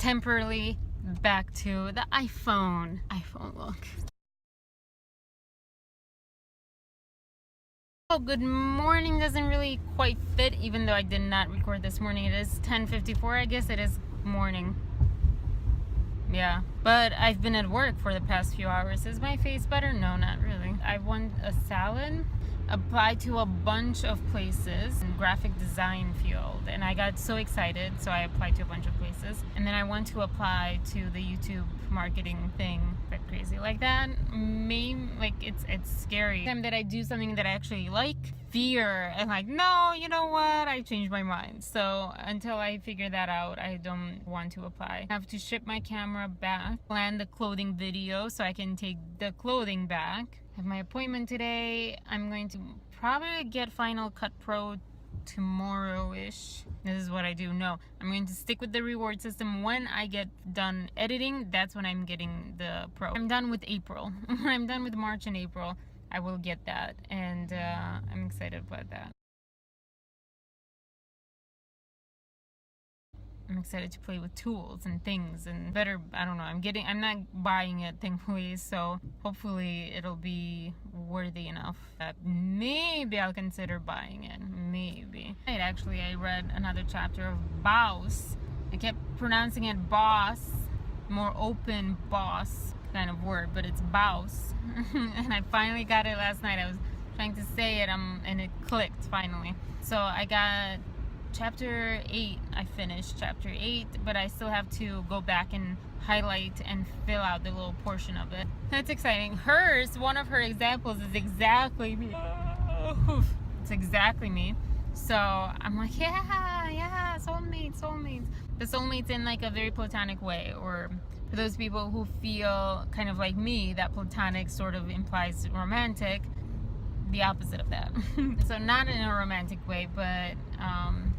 temporarily back to the iPhone look. Oh, good morning doesn't really quite fit, even though I did not record this morning. It is 10:54. I guess it is morning. Yeah, but I've been at work for the past few hours. Is my face better? No, not really. I want a salad, applied to a bunch of places in graphic design field, and I got so excited, so I applied to a bunch of places. And then I want to apply to the YouTube marketing thing. Bit crazy like that. Like it's scary. Time that I do something that I actually like, fear and like, no, you know what, I changed my mind. So until I figure that out, I don't want to apply. I have to ship my camera back, plan the clothing video so I can take the clothing back. I have my appointment today. I'm going to probably get Final Cut Pro tomorrow-ish. This is what I do. No, I'm going to stick with the reward system. When I get done editing, that's when I'm getting the Pro. I'm done with April. When I'm done with March and April, I will get that, and I'm excited about that. I'm excited to play with tools and things and better, I don't know, I'm not buying it, thankfully, so hopefully it'll be worthy enough that maybe I'll consider buying it, maybe. Actually, I read another chapter of Boss. I kept pronouncing it boss, more open boss kind of word, but it's Boss. And I finally got it last night. I was trying to say it and it clicked finally. So I got chapter 8. I finished chapter 8, but I still have to go back and highlight and fill out the little portion of it. That's exciting. One of her examples is exactly me. It's exactly me. So I'm like, yeah, soulmates. The soulmates in like a very platonic way, or for those people who feel kind of like me, that platonic sort of implies romantic. The opposite of that. So not in a romantic way, but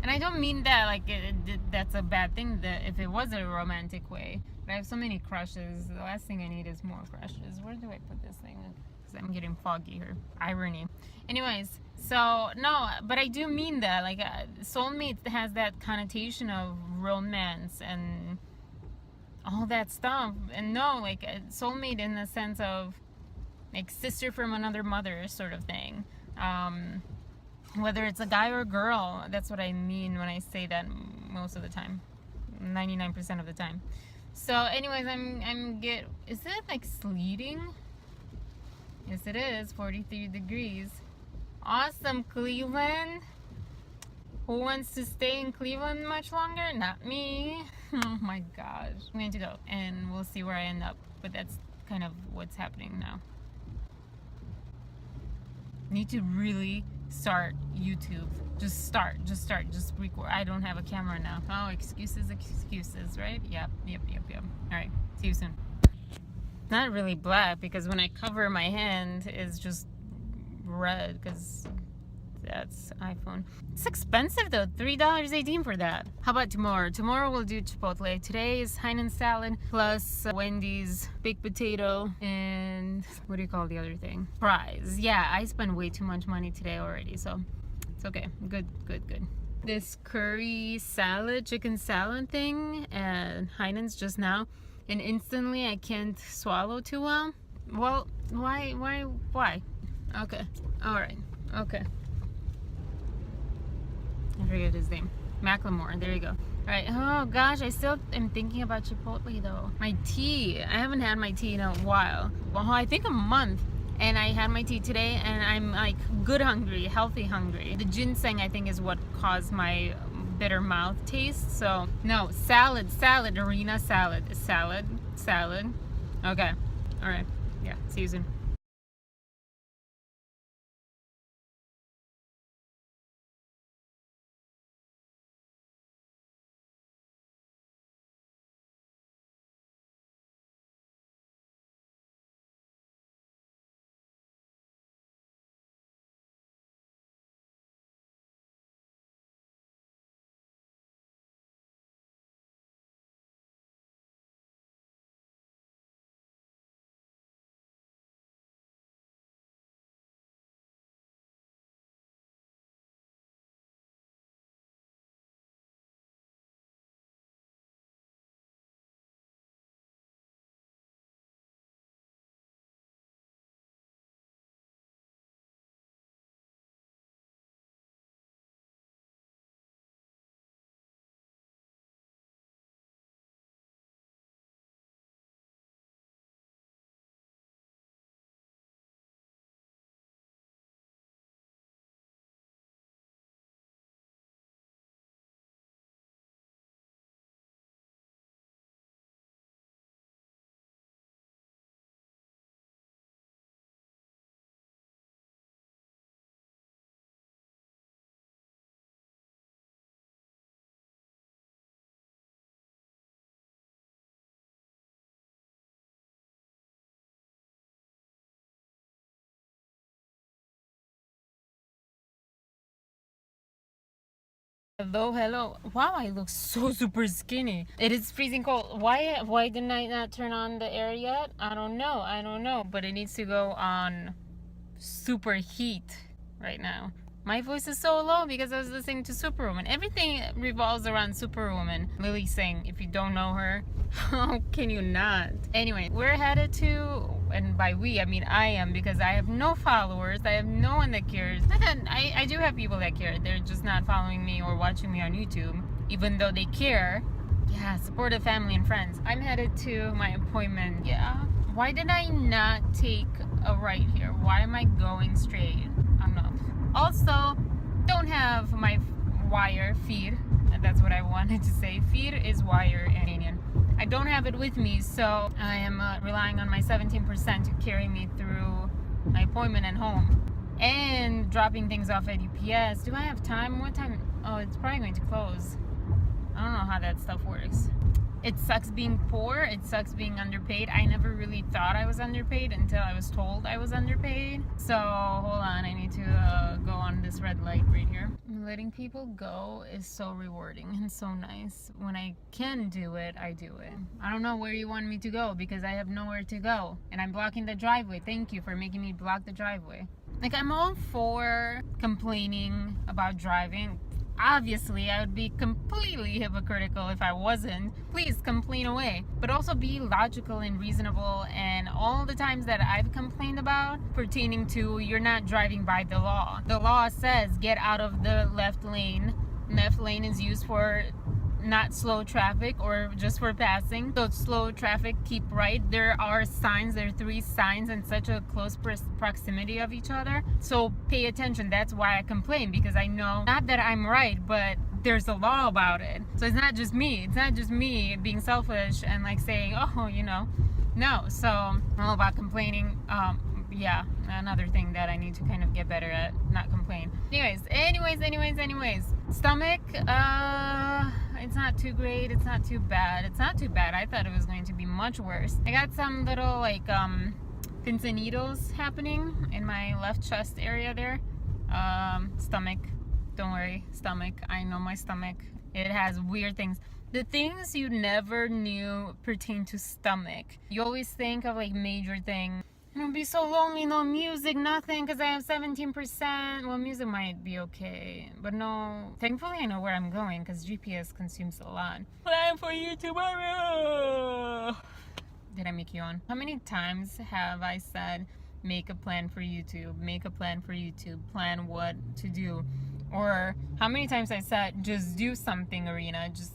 and I don't mean that like that's a bad thing, that if it was a romantic way. But I have so many crushes. The last thing I need is more crushes. Where do I put this thing? Because I'm getting foggy here. Irony. Anyways, so no, but I do mean that like soulmate has that connotation of romance and all that stuff, and no, like soulmate in the sense of like sister from another mother sort of thing. Whether it's a guy or a girl, that's what I mean when I say that most of the time, 99% of the time. So anyways, is it like sleeting? Yes it is, 43 degrees. Awesome, Cleveland. Who wants to stay in Cleveland much longer? Not me. Oh my gosh. I'm going to go and we'll see where I end up, but that's kind of what's happening now. Need to really start YouTube. Just record. I don't have a camera now. Oh, excuses, right? Yep. All right, see you soon. Not really black, because when I cover my hand, it's just red, because that's iPhone. It's expensive though, $3.18 for that. How about tomorrow? Tomorrow we'll do Chipotle. Today is Heinen's salad plus Wendy's baked potato and what do you call the other thing? Fries. Yeah, I spent way too much money today already, so it's okay. Good. This curry salad, chicken salad thing at Heinen's just now, and instantly I can't swallow too well. Well, why? Okay, all right, okay. I forget his name. Macklemore. There you go. All right. Oh gosh, I still am thinking about Chipotle though. My tea. I haven't had my tea in a while. Well, I think a month. And I had my tea today, and I'm like good hungry, healthy hungry. The ginseng, I think, is what caused my bitter mouth taste. So no, salad, arena salad. Okay. All right. Yeah. See you soon. Hello. Wow, I look so super skinny. It is freezing cold. Why didn't I not turn on the air yet? I don't know. But it needs to go on super heat right now. My voice is so low because I was listening to Superwoman. Everything revolves around Superwoman. Lily's saying, if you don't know her, how can you not? Anyway, we're headed to, and by we, I mean I am, because I have no followers. I have no one that cares. I do have people that care. They're just not following me or watching me on YouTube, even though they care. Yeah, supportive family and friends. I'm headed to my appointment. Yeah. Why did I not take a right here? Why am I going straight? I don't know. Also, don't have my wire feed. That's what I wanted to say. Feed is wire in Indian. I don't have it with me, so I am relying on my 17% to carry me through my appointment and home. And dropping things off at UPS. Do I have time? What time? Oh, it's probably going to close. I don't know how that stuff works. It sucks being poor. It sucks being underpaid. I never really thought I was underpaid until I was told I was underpaid. So, hold on. I need to go on this red light right here. Letting people go is so rewarding and so nice. When I can do it, I do it. I don't know where you want me to go because I have nowhere to go. And I'm blocking the driveway. Thank you for making me block the driveway. Like, I'm all for complaining about driving. Obviously, I would be completely hypocritical if I wasn't. Please complain away. But also be logical and reasonable. And all the times that I've complained about pertaining to you're not driving by the law. The law says get out of the left lane. Left lane is used for not slow traffic or just for passing. So slow traffic, keep right. There are signs, there are 3 signs in such a close proximity of each other. So pay attention. That's why I complain, because I know not that I'm right, but there's a law about it. So it's not just me. It's not just me being selfish and like saying, oh, you know, no. So I'm all about complaining. Yeah, another thing that I need to kind of get better at, not complain. Anyways. Stomach, it's not too great. It's not too bad. I thought it was going to be much worse. I got some little like pins and needles happening in my left chest area there. Stomach, don't worry, stomach. I know my stomach. It has weird things. The things you never knew pertain to stomach. You always think of like major things. It'll be so lonely, no music, nothing, because I have 17%. Well, music might be okay, but no. Thankfully, I know where I'm going, because GPS consumes a lot. Plan for you tomorrow. Did I make you on? How many times have I said, make a plan for YouTube, make a plan for YouTube, plan what to do? Or how many times I said, just do something, Arena, just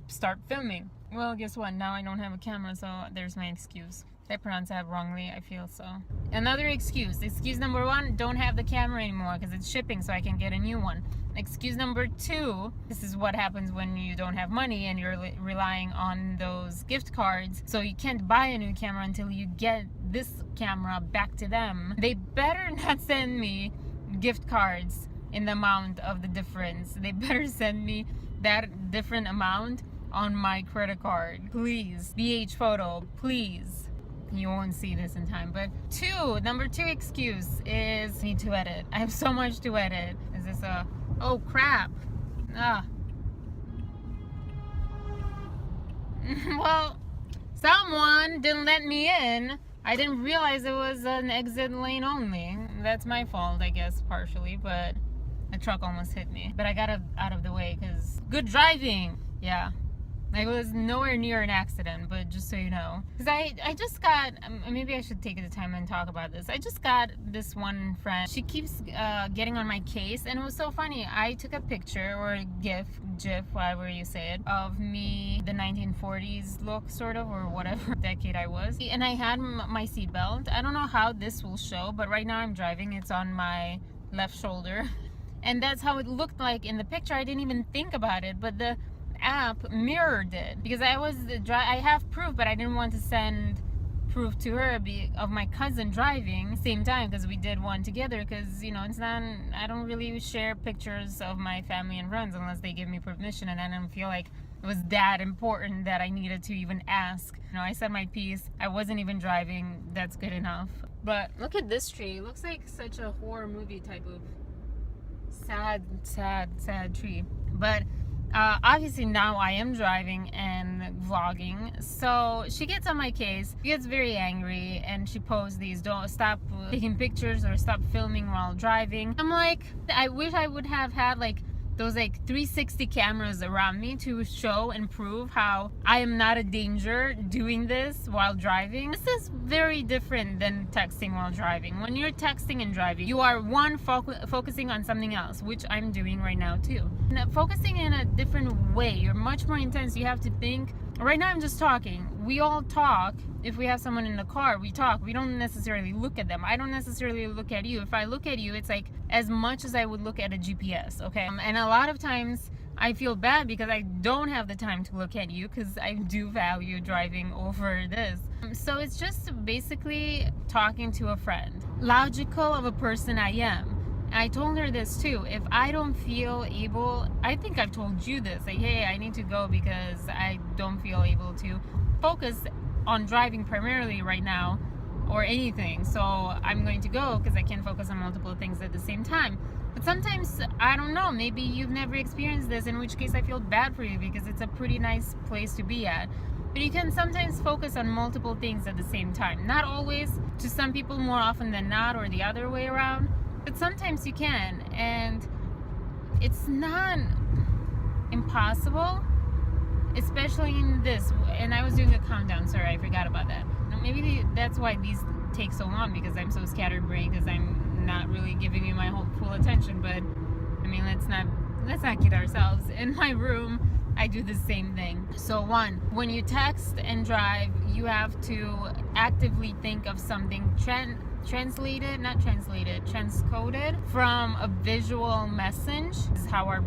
start filming. Well, guess what? Now I don't have a camera, so there's my excuse. Did I pronounce that wrongly? I feel so. Another excuse. Excuse number 1, don't have the camera anymore because it's shipping, so I can get a new one. Excuse number 2, this is what happens when you don't have money and you're relying on those gift cards. So you can't buy a new camera until you get this camera back to them. They better not send me gift cards in the amount of the difference. They better send me that different amount on my credit card. Please. BH photo, please. You won't see this in time, but number 2 excuse is I need to edit. I have so much to edit. Is this a, oh crap. Well, someone didn't let me in. I didn't realize it was an exit lane only. That's my fault, I guess, partially, but a truck almost hit me. But I got out of the way because good driving. Yeah. I was nowhere near an accident, but just so you know. Because I just got, maybe I should take the time and talk about this. I just got this one friend. She keeps getting on my case, and it was so funny. I took a picture, or a GIF, however you say it, of me, the 1940s look, sort of, or whatever decade I was. And I had my seatbelt. I don't know how this will show, but right now I'm driving. It's on my left shoulder. And that's how it looked like in the picture. I didn't even think about it, but the app mirrored it because I have proof, but I didn't want to send proof to her of my cousin driving same time, because we did one together, because you know, it's not, I don't really share pictures of my family and friends unless they give me permission, and I didn't feel like it was that important that I needed to even ask. You know, I said my piece. I wasn't even driving. That's good enough. But look at this tree. It looks like such a horror movie type of sad tree. But obviously now I am driving and vlogging, so she gets on my case. She gets very angry and she posts these, don't stop taking pictures or stop filming while driving. I'm like, I wish I would have had like those like 360 cameras around me to show and prove how I am not a danger doing this while driving. This is very different than texting while driving. When you're texting and driving, you are focusing on something else, which I'm doing right now too. And focusing in a different way. You're much more intense. You have to think. Right now I'm just talking. We all talk. If we have someone in the car, we talk. We don't necessarily look at them. I don't necessarily look at you. If I look at you, it's like as much as I would look at a GPS, okay? And a lot of times I feel bad because I don't have the time to look at you because I do value driving over this. So it's just basically talking to a friend. Logical of a person I am. I told her this too. If I don't feel able, I think I've told you this, like, hey, I need to go because I don't feel able to focus on driving primarily right now or anything. So I'm going to go because I can't focus on multiple things at the same time. But sometimes, I don't know, maybe you've never experienced this, in which case I feel bad for you because it's a pretty nice place to be at. But you can sometimes focus on multiple things at the same time. Not always, to some people more often than not, or the other way around. But sometimes you can, and it's not impossible, especially in this. And I was doing a countdown, sorry, I forgot about that. Maybe that's why these take so long, because I'm so scatterbrained, because I'm not really giving you my whole full attention. But I mean, let's not kid ourselves. In my room, I do the same thing. So one, when you text and drive, you have to actively think of something transcoded from a visual message. This is how our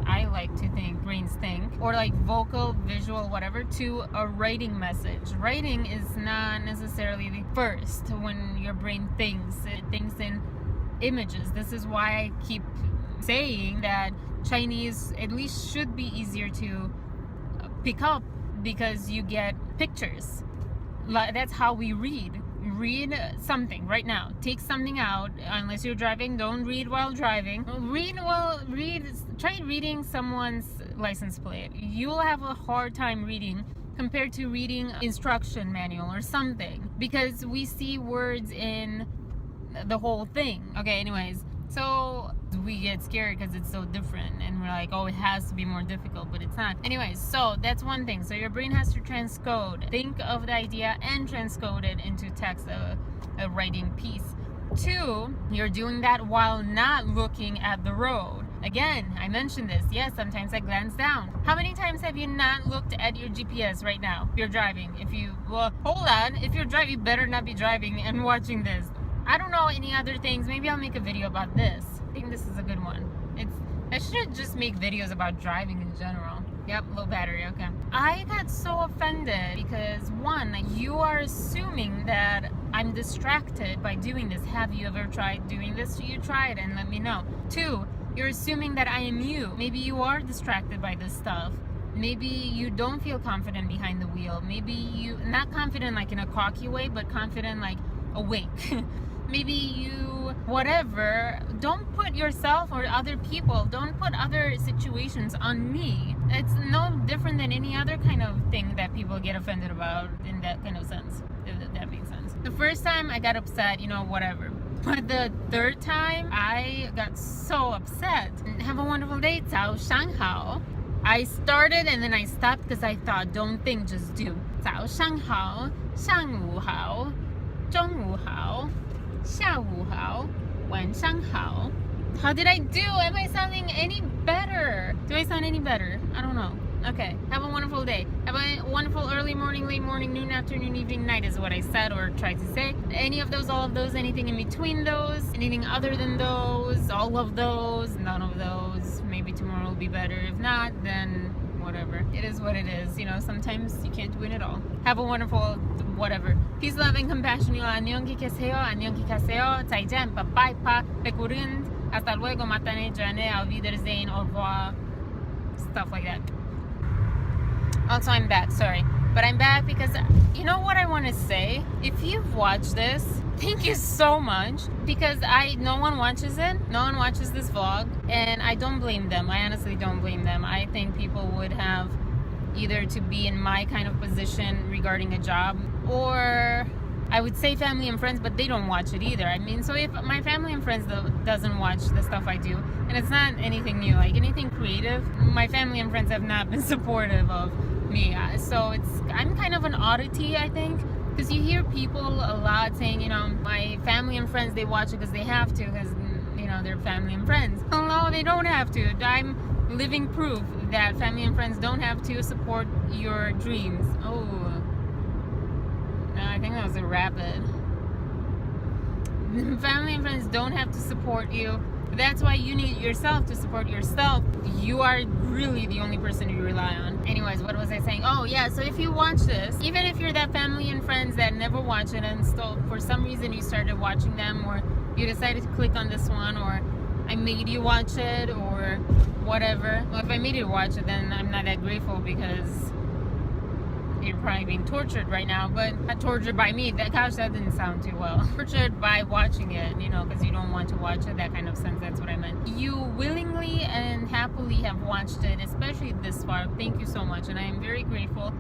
I like to think, brains think, or like vocal, visual, whatever, to a writing message. Writing is not necessarily the first when your brain thinks. It thinks in images. This is why I keep saying that Chinese at least should be easier to pick up, because you get pictures. That's how we read. Read something right now. Take something out. Unless you're driving, don't read while driving. Try reading someone's license plate. You'll have a hard time reading compared to reading instruction manual or something, because we see words in the whole thing. Okay, anyways, so we get scared because it's so different, and we're like, oh, it has to be more difficult, but it's not. Anyways, so that's one thing. So your brain has to transcode, think of the idea and transcode it into text, a writing piece. Two, you're doing that while not looking at the road. Again, I mentioned this. Yes, sometimes I glance down. How many times have you not looked at your GPS right now? If you're driving. Hold on. If you're driving, you better not be driving and watching this. I don't know any other things. Maybe I'll make a video about this. I think this is a good one. I should just make videos about driving in general. Yep, low battery, okay. I got so offended because, one, you are assuming that I'm distracted by doing this. Have you ever tried doing this? You try it and let me know. Two, you're assuming that I am you. Maybe you are distracted by this stuff. Maybe you don't feel confident behind the wheel. Maybe you, not confident like in a cocky way, but confident like awake. Maybe you, whatever, don't put yourself or other people, don't put other situations on me. It's no different than any other kind of thing that people get offended about in that kind of sense, if that makes sense. The first time I got upset, whatever. But the third time, I got so upset. Have a wonderful day, 早上好. I started and then I stopped because I thought, don't think, just do. 早上好, 上午好, 中午好, 下午好, 晚上好. How did I do? Am I sounding any better? Do I sound any better? I don't know. Okay. Have a wonderful day. Have a wonderful early morning, late morning, noon, afternoon, evening, night is what I said or tried to say. Any of those, all of those, anything in between those, anything other than those, all of those, none of those. Maybe tomorrow will be better. If not, then whatever. It is what it is. Sometimes you can't win it all. Have a wonderful whatever. Peace, love, and compassion. 안녕 기계세요. 안녕 기계세요. 再见. Bye bye. Bekurund. Hasta luego. Matane. Jane. Auf Wiedersehen. Au revoir. Stuff like that. Also, I'm back. Sorry. But I'm back because, you know what I want to say? If you've watched this, Thank you so much, because no one watches it. No one watches this vlog, and I don't blame them. I honestly don't blame them. I think people would have either to be in my kind of position regarding a job, or I would say family and friends, but they don't watch it either. I mean, so if my family and friends doesn't watch the stuff I do, and it's not anything new, like anything creative, my family and friends have not been supportive of me. So I'm kind of an oddity, I think. Because you hear people a lot saying, my family and friends, they watch it because they have to, because, they're family and friends. Oh, no, they don't have to. I'm living proof that family and friends don't have to support your dreams. Oh, no, I think that was a rabbit. Family and friends don't have to support you. That's why you need yourself to support yourself. You are really the only person you rely on. Anyways, what was I saying? Oh yeah, so if you watch this, even if you're that family and friends that never watch it, and still for some reason you started watching them, or you decided to click on this one, or I made you watch it, or whatever. Well, if I made you watch it, then I'm not that grateful, because you're probably being tortured right now, but not tortured by me. Gosh, that didn't sound too well. Tortured by watching it, because you don't want to watch it, that kind of sense. That's what I meant. You willingly and happily have watched it, especially this far. Thank you so much, and I am very grateful.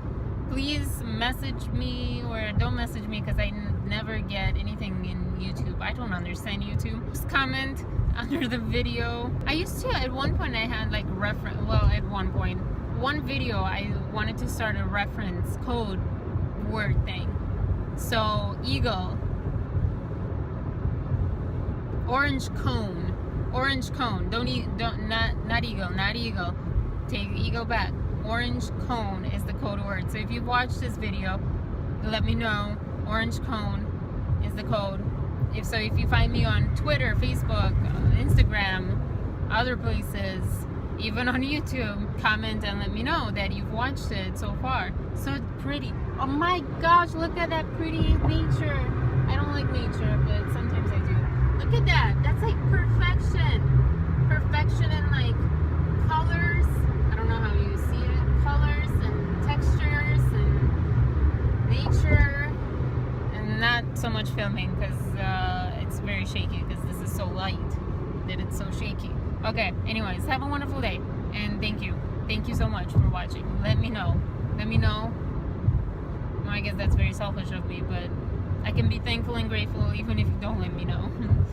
Please message me, or don't message me, because I never get anything in YouTube. I don't understand YouTube. Just comment under the video. I used to, at one point I had like one video I wanted to start a reference code word thing. So eagle, orange cone, not eagle, take eagle back. Orange cone is the code word. So if you've watched this video, let me know. Orange cone is the code. If you find me on Twitter, Facebook, Instagram, other places, even on YouTube, comment and let me know that you've watched it so far. So pretty. Oh my gosh, look at that pretty nature. I don't like nature, but sometimes I do. Look at that. That's like perfection. Perfection in like colors. I don't know how you see it. Colors and textures and nature. And not so much filming, because it's very shaky, because this is so light that it's so shaky. Okay, anyways, have a wonderful day, and thank you so much for watching. Let me know, well, I guess that's very selfish of me, but I can be thankful and grateful even if you don't let me know.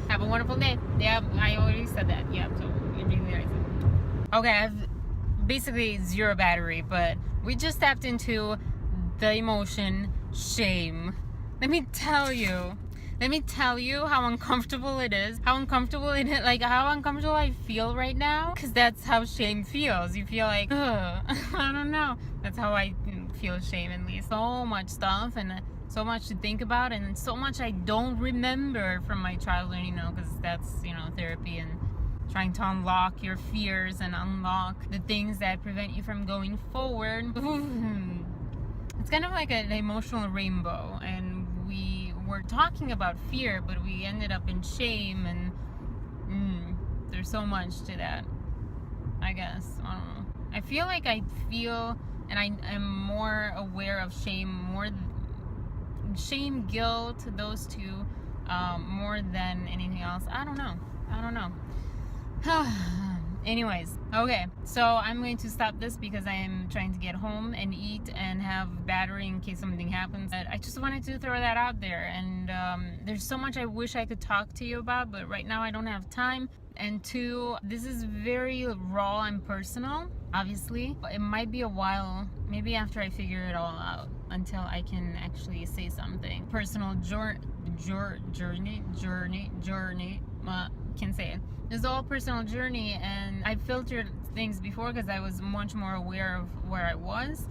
Have a wonderful day. Yeah, I already said that. Yeah, so you realize it. Okay, I have basically zero battery, but we just tapped into the emotion shame. Let me tell you how uncomfortable it is. How uncomfortable I feel right now. Because that's how shame feels. You feel like, ugh, I don't know. That's how I feel shame, at least. So much stuff, and so much to think about, and so much I don't remember from my childhood, because that's, therapy and trying to unlock your fears and unlock the things that prevent you from going forward. It's kind of like an emotional rainbow, and we were talking about fear, but we ended up in shame, and there's so much to that, I guess. I don't know. I feel like and I am more aware of shame, guilt, those two, more than anything else. I don't know. Anyways, okay, so I'm going to stop this because I am trying to get home and eat and have battery in case something happens. But I just wanted to throw that out there, and there's so much I wish I could talk to you about, but right now I don't have time. And two, this is very raw and personal, obviously. It might be a while, maybe after I figure it all out, until I can actually say something. Personal journey, can say it. It's all personal journey, and I filtered things before because I was much more aware of where I was.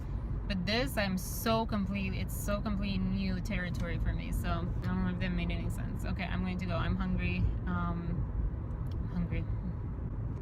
But this, it's so completely new territory for me. So I don't know if that made any sense. Okay, I'm going to go. I'm hungry.